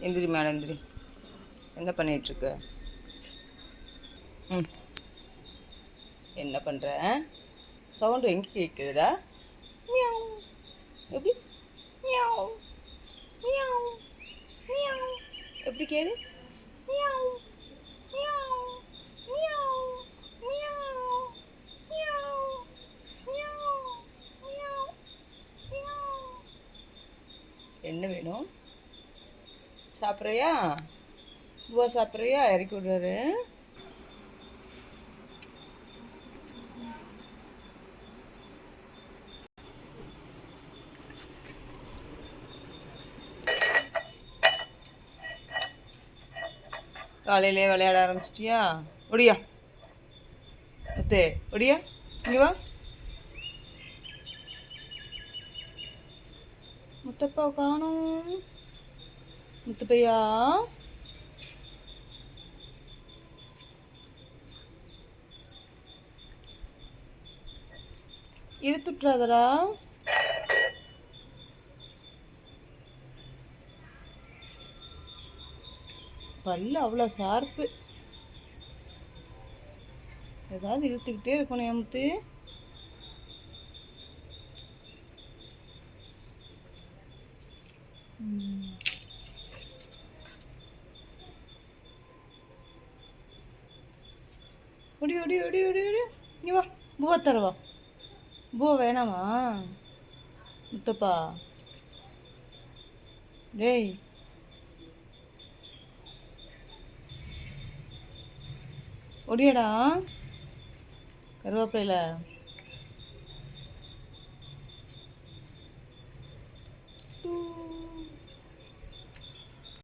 எந்திரி மேலே எந்திரி. என்ன பண்ணிகிட்ருக்க? ம், என்ன பண்ணுற? சவுண்டு எங்கே கேட்குதுடா? மியாவ். எப்படி? Meow meow meow. எப்படி கேளு? Meow meow meow meow meow meow meow meow. என்ன வேணும்? சாப்பிட்றியா? பூவா சாப்பிட்றியா? இறக்கி விடுறாரு. காலையிலே விளையாட ஆரம்பிச்சிட்டியா? ஒடியா முத்து, ஒடியா, இங்கே வா. முத்தப்பா காணோம். முத்துப்பையா, இழுத்துட்றாதடா. பல்லு அவ்வளோ ஷார்ப்பு. ஏதாவது இழுத்துக்கிட்டே இருக்கணும் என் முத்து. ஒடி ஒடி ஒடி ஒடி ஒடி. இங்கே வா, பூவா தரவா? பூவா வேணாமா முத்தப்பா? டேய், ஒடியடா கருவேப்பிலையில்.